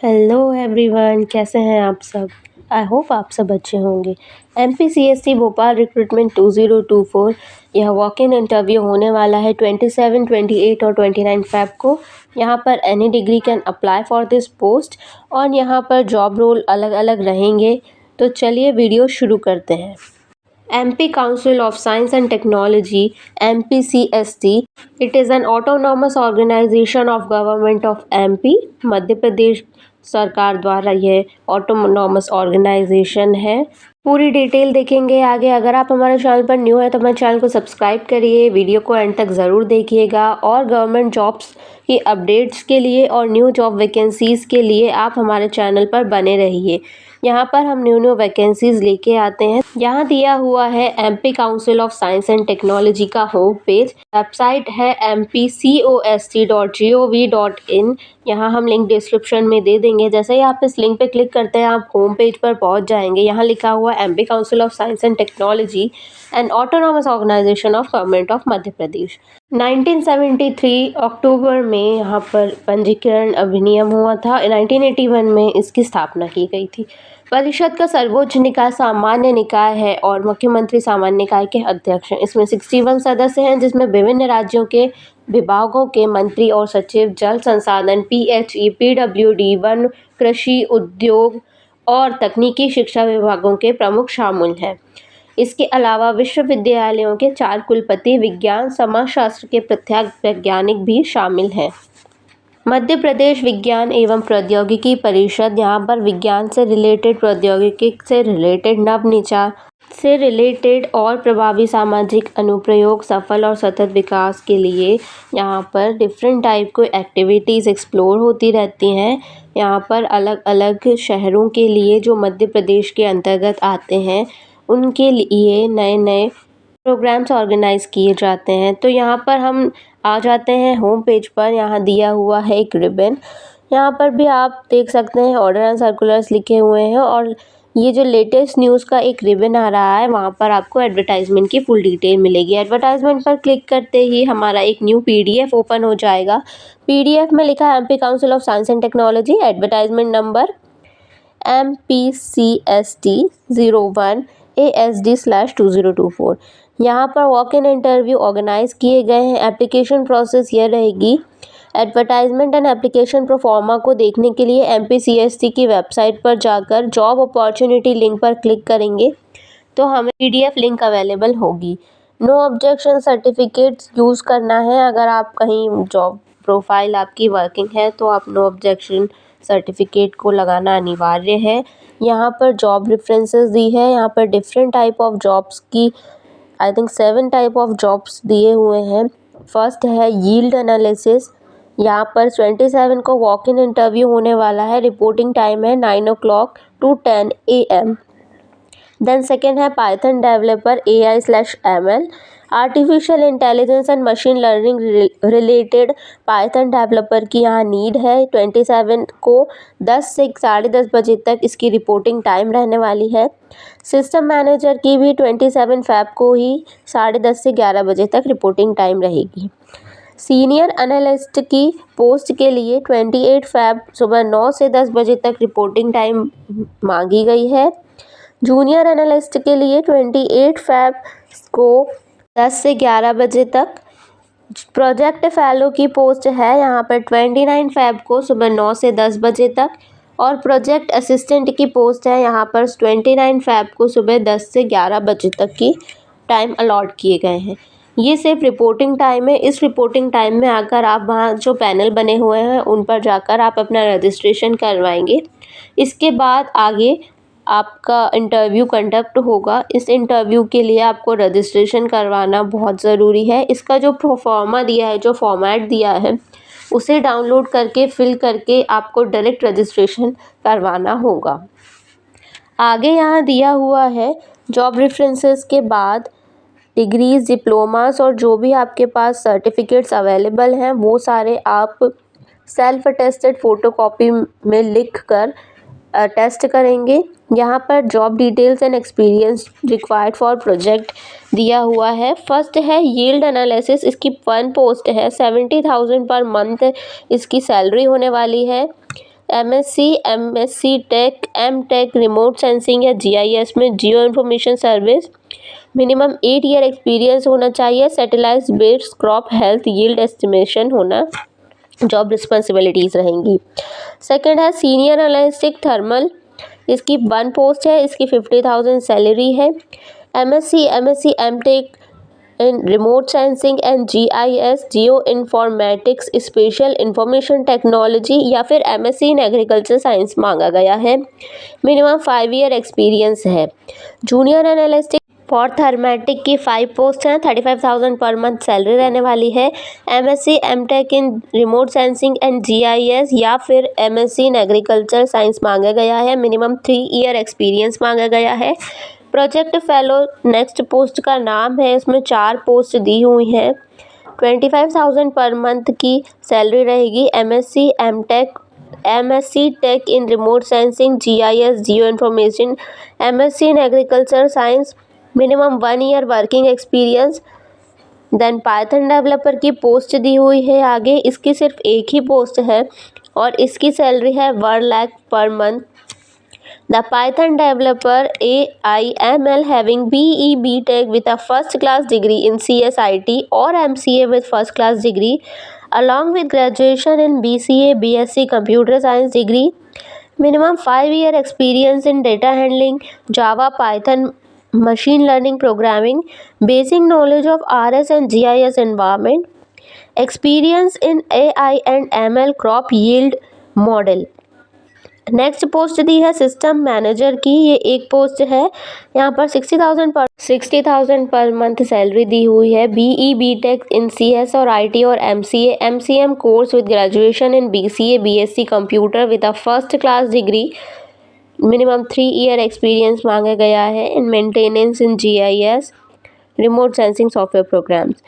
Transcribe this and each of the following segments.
Hello everyone, कैसे हैं आप सब। आई होप आप सब अच्छे होंगे। MPCST भोपाल रिक्रूटमेंट 2024 यह वॉक इन इंटरव्यू होने वाला है 27, 28 और 29 फ़ेब को। यहाँ पर any degree can apply for this post और यहाँ पर जॉब रोल अलग अलग रहेंगे। तो चलिए वीडियो शुरू करते हैं। MP Council of Science and Technology MPCST, it is an autonomous organization of Government of MP। Madhya Pradesh सरकार द्वारा यह ऑटोनॉमस ऑर्गेनाइजेशन है। पूरी डिटेल देखेंगे आगे। अगर आप हमारे चैनल पर न्यू है तो हमारे चैनल को सब्सक्राइब करिए, वीडियो को एंड तक ज़रूर देखिएगा और गवर्नमेंट जॉब्स की अपडेट्स के लिए और न्यू जॉब वैकेंसीज़ के लिए आप हमारे चैनल पर बने रहिए। यहाँ पर हम न्यू वैकेंसीज लेके आते हैं। यहाँ दिया हुआ है MP council of science and technology का होम पेज। वेबसाइट है mpcost.gov.in। यहाँ हम लिंक डिस्क्रिप्शन में दे देंगे। जैसे ही आप इस लिंक पे क्लिक करते हैं आप होम पेज पर पहुँच जाएंगे। यहाँ लिखा हुआ MP council of science and technology and autonomous organisation of government of Madhya Pradesh. 1973 October में यहाँ पर पंजीकरण अधिनियम हुआ था। 1981 में इसकी स्थापना की गई थी। परिषद का सर्वोच्च निकाय सामान्य निकाय है और मुख्यमंत्री सामान्य निकाय के अध्यक्ष हैं। इसमें 61 सदस्य हैं जिसमें विभिन्न राज्यों के विभागों के मंत्री और सचिव, जल संसाधन, PHE, PWD, वन, कृषि, उद्योग और तकनीकी शिक्षा विभागों के प्रमुख शामिल हैं। इसके अलावा विश्वविद्यालयों के 4 कुलपति, विज्ञान समाजशास्त्र के प्रख्यात वैज्ञानिक भी शामिल हैं। मध्य प्रदेश विज्ञान एवं प्रौद्योगिकी परिषद, यहाँ पर विज्ञान से रिलेटेड, प्रौद्योगिकी से रिलेटेड, नवनिचार से रिलेटेड और प्रभावी सामाजिक अनुप्रयोग, सफल और सतत विकास के लिए यहाँ पर डिफरेंट टाइप को एक्टिविटीज़ एक्सप्लोर होती रहती हैं। यहाँ पर अलग अलग शहरों के लिए जो मध्य प्रदेश के अंतर्गत आते हैं उनके लिए नए नए प्रोग्राम्स ऑर्गेनाइज किए जाते हैं। तो यहाँ पर हम आ जाते हैं होम पेज पर। यहाँ दिया हुआ है एक रिबन। यहाँ पर भी आप देख सकते हैं ऑर्डर एंड सर्कुलर्स लिखे हुए हैं और ये जो लेटेस्ट न्यूज़ का एक रिबन आ रहा है वहाँ पर आपको एडवर्टाइजमेंट की फुल डिटेल मिलेगी। एडवर्टाइजमेंट पर क्लिक करते ही हमारा एक न्यू PDF ओपन हो जाएगा। PDF में लिखा है MP council of science and technology, advertisement number MPCST 01 ASD/2024। यहाँ पर वॉक इन इंटरव्यू ऑर्गेनाइज किए गए हैं। एप्लीकेशन प्रोसेस यह रहेगी। एडवर्टाइजमेंट एंड एप्लीकेशन प्रोफॉर्मा को देखने के लिए MPCST की वेबसाइट पर जाकर जॉब अपॉर्चुनिटी लिंक पर क्लिक करेंगे तो हमें PDF लिंक अवेलेबल होगी। नो ऑब्जेक्शन सर्टिफिकेट्स यूज़ करना है। अगर आप कहीं जॉब प्रोफाइल आपकी वर्किंग है तो आप नो ऑब्जेक्शन सर्टिफिकेट को लगाना अनिवार्य है। यहाँ पर जॉब रेफरेंसेस दी है। यहाँ पर डिफरेंट टाइप ऑफ जॉब्स की I think 7 type of jobs दिए हुए हैं। फर्स्ट है यील्ड एनालिसिस। यहाँ पर 27 को वॉक इन इंटरव्यू होने वाला है। रिपोर्टिंग टाइम है 9 o'clock to 10 AM। Then second है Python developer AI/ML। Artificial intelligence and machine learning related Python developer की यहाँ नीड है। 27 को 10 से 10:30 बजे तक इसकी रिपोर्टिंग टाइम रहने वाली है। सिस्टम मैनेजर की भी 27 फ़ेब को ही 10:30 से 11 बजे तक रिपोर्टिंग टाइम रहेगी। सीनियर एनालिस्ट की पोस्ट के लिए 28 फ़ेब सुबह 9 से 10 बजे तक रिपोर्टिंग टाइम मांगी गई है। जूनियर एनालिस्ट के लिए 28 फ़ेब को 10 से 11 बजे तक। प्रोजेक्ट फेलो की पोस्ट है यहाँ पर 29 फ़ेब को सुबह 9 से 10 बजे तक और प्रोजेक्ट असिस्टेंट की पोस्ट है यहाँ पर 29 फ़ेब को सुबह 10 से 11 बजे तक की टाइम अलॉट किए गए हैं। ये सिर्फ रिपोर्टिंग टाइम है। इस रिपोर्टिंग टाइम में आकर आप वहाँ जो पैनल बने हुए हैं उन पर जाकर आप अपना रजिस्ट्रेशन करवाएंगे। इसके बाद आगे आपका इंटरव्यू कंडक्ट होगा। इस इंटरव्यू के लिए आपको रजिस्ट्रेशन करवाना बहुत ज़रूरी है। इसका जो प्रोफॉर्मा दिया है, जो फॉर्मेट दिया है, उसे डाउनलोड करके फिल करके आपको डायरेक्ट रजिस्ट्रेशन करवाना होगा। आगे यहाँ दिया हुआ है जॉब रेफरेंसेस के बाद डिग्रीज़, डिप्लोमास और जो भी आपके पास सर्टिफिकेट्स अवेलेबल हैं वो सारे आप सेल्फ अटेस्टेड फ़ोटोकॉपी में लिख कर टेस्ट करेंगे। यहाँ पर job details and experience required for project दिया हुआ है। फर्स्ट है यील्ड एनालिसिस। इसकी 1 पोस्ट है। 70,000 पर मंथ इसकी सैलरी होने वाली है। MSc, MSc tech, M.Tech remote sensing या GIS में geo information service, minimum 8 year experience होना चाहिए, satellite based crop health yield estimation होना जॉब रिस्पॉन्सिबिलिटीज़ रहेंगी। सेकंड है सीनियर एनालिस्टिक थर्मल, इसकी 1 पोस्ट है, इसकी 50,000 सैलरी है। MSc, MSc M.Tech in remote sensing and GIS geo informatics special information technology या फिर MSc इन एग्रीकल्चर साइंस मांगा गया है। मिनिमम 5 ईयर एक्सपीरियंस है। जूनियर एनालिस्टिक फॉर थर्मेटिक की 5 पोस्ट हैं, 35,000 पर मंथ सैलरी रहने वाली है। MSc M.Tech in remote sensing and GIS या फिर MSc इन एग्रीकल्चर साइंस मांगा गया है। मिनिमम 3 ईयर एक्सपीरियंस मांगा गया है। प्रोजेक्ट फेलो नेक्स्ट पोस्ट का नाम है, इसमें 4 पोस्ट दी हुई हैं। 25,000 पर मंथ की सैलरी रहेगी। MSc tech in remote sensing GIS geo information, MSc in agriculture science, minimum 1 year working experience. Then Python developer की पोस्ट दी हुई है आगे, इसकी सिर्फ एक ही पोस्ट है और इसकी सैलरी है 1 lakh per month. The Python developer AIML having BE BTech with a first class degree in CSIT or MCA with first class degree along with graduation in BCA BSc computer science degree, minimum 5 year experience in data handling, Java, Python, machine learning programming, basic knowledge of RS and GIS environment, experience in AI and ML crop yield model। Next post दी है system manager की, ये एक post है। यहाँ पर 60,000 per month salary दी हुई है। BE BTech इन CS और IT और MCA MCM course with graduation in BCA BSc computer with a first class degree, minimum 3 year experience मांगा गया है in maintenance in GIS remote sensing software programmes.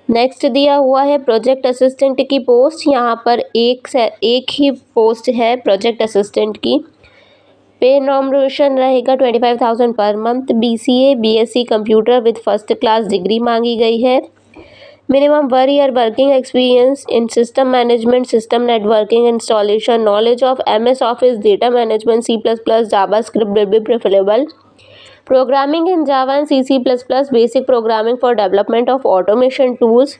Next दिया हुआ है project assistant की post, यहाँ पर एक ही पोस्ट है प्रोजेक्ट असिस्टेंट की। पे नॉमिनेशन रहेगा 25,000 per month. BCA BSc computer with first class degree मांगी गई है। Minimum 1 year working experience in system management, system networking, installation, knowledge of MS office, data management, C++, JavaScript will be preferable. Programming in Java and C++, basic programming for development of automation tools.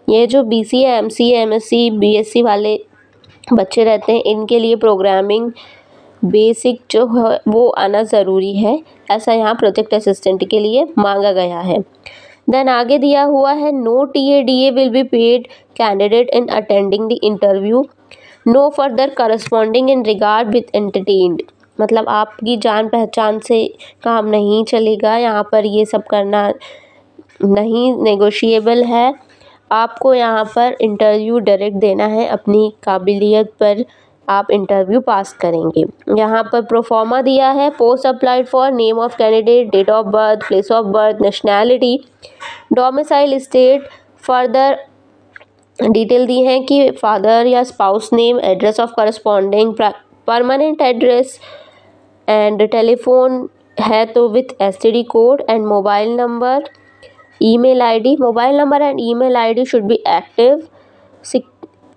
ये जो BCA MCA MSc BSc वाले बच्चे रहते हैं, इनके लिए programming basic जो है वो आना ज़रूरी है, ऐसा यहाँ प्रोजेक्ट असिस्टेंट के लिए मांगा गया है। देन आगे दिया हुआ है no TADA will be paid candidate in attending the interview, no further corresponding in regard with entertained, मतलब आपकी जान पहचान से काम नहीं चलेगा, यहाँ पर ये सब करना नहीं नेगोशिएबल है। आपको यहाँ पर इंटरव्यू डायरेक्ट देना है, अपनी काबिलियत पर आप इंटरव्यू पास करेंगे। यहाँ पर प्रोफॉर्मा दिया है, post applied for, name of candidate, date of birth, place of birth, nationality, domicile state, further detail दी है कि फादर या spouse name, address of corresponding, permanent address and telephone है तो with STD code and mobile number, email ID, mobile number and email ID should be active.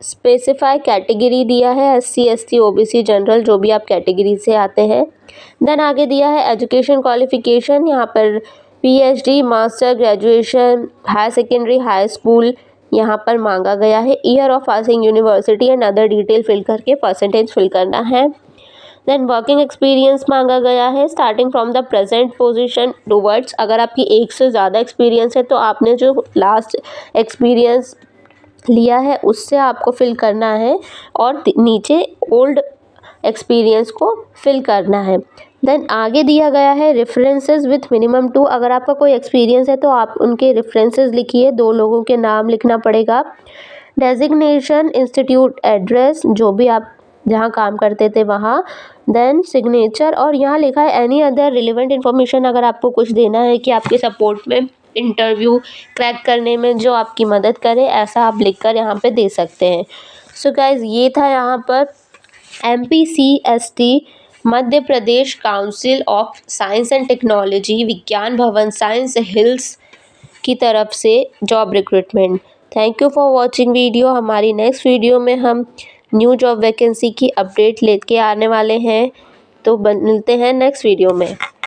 Specify category दिया है SC ST OBC general, जो भी आप category से आते हैं। देन आगे दिया है एजुकेशन क्वालिफिकेशन, यहाँ पर PhD, master, graduation, higher secondary, high school यहाँ पर मांगा गया है। Year of passing university and other detail fill करके परसेंटेज फिल करना है। देन वर्किंग एक्सपीरियंस मांगा गया है, starting from the present position towards, अगर आपकी एक से ज़्यादा एक्सपीरियंस है तो आपने जो लास्ट एक्सपीरियंस लिया है उससे आपको फिल करना है और नीचे ओल्ड एक्सपीरियंस को फिल करना है। देन आगे दिया गया है रेफरेंसेस विथ मिनिमम 2, अगर आपका कोई एक्सपीरियंस है तो आप उनके रेफरेंसेस लिखिए, 2 लोगों के नाम लिखना पड़ेगा। डेजिग्नेशन, इंस्टीट्यूट एड्रेस, जो भी आप जहाँ काम करते थे वहाँ, देन सिग्नेचर, और यहाँ लिखा है एनी अदर रिलेवेंट इन्फॉर्मेशन, अगर आपको कुछ देना है कि आपके सपोर्ट में इंटरव्यू क्रैक करने में जो आपकी मदद करे, ऐसा आप लिखकर यहाँ पे दे सकते हैं। सो गाइज, ये था यहाँ पर MPCST Madhya Pradesh council of science and technology विज्ञान भवन साइंस हिल्स की तरफ से job recruitment. Thank you for watching video. हमारी नेक्स्ट वीडियो में हम न्यू जॉब वैकेंसी की अपडेट लेके आने वाले हैं। तो मिलते हैं नेक्स्ट वीडियो में।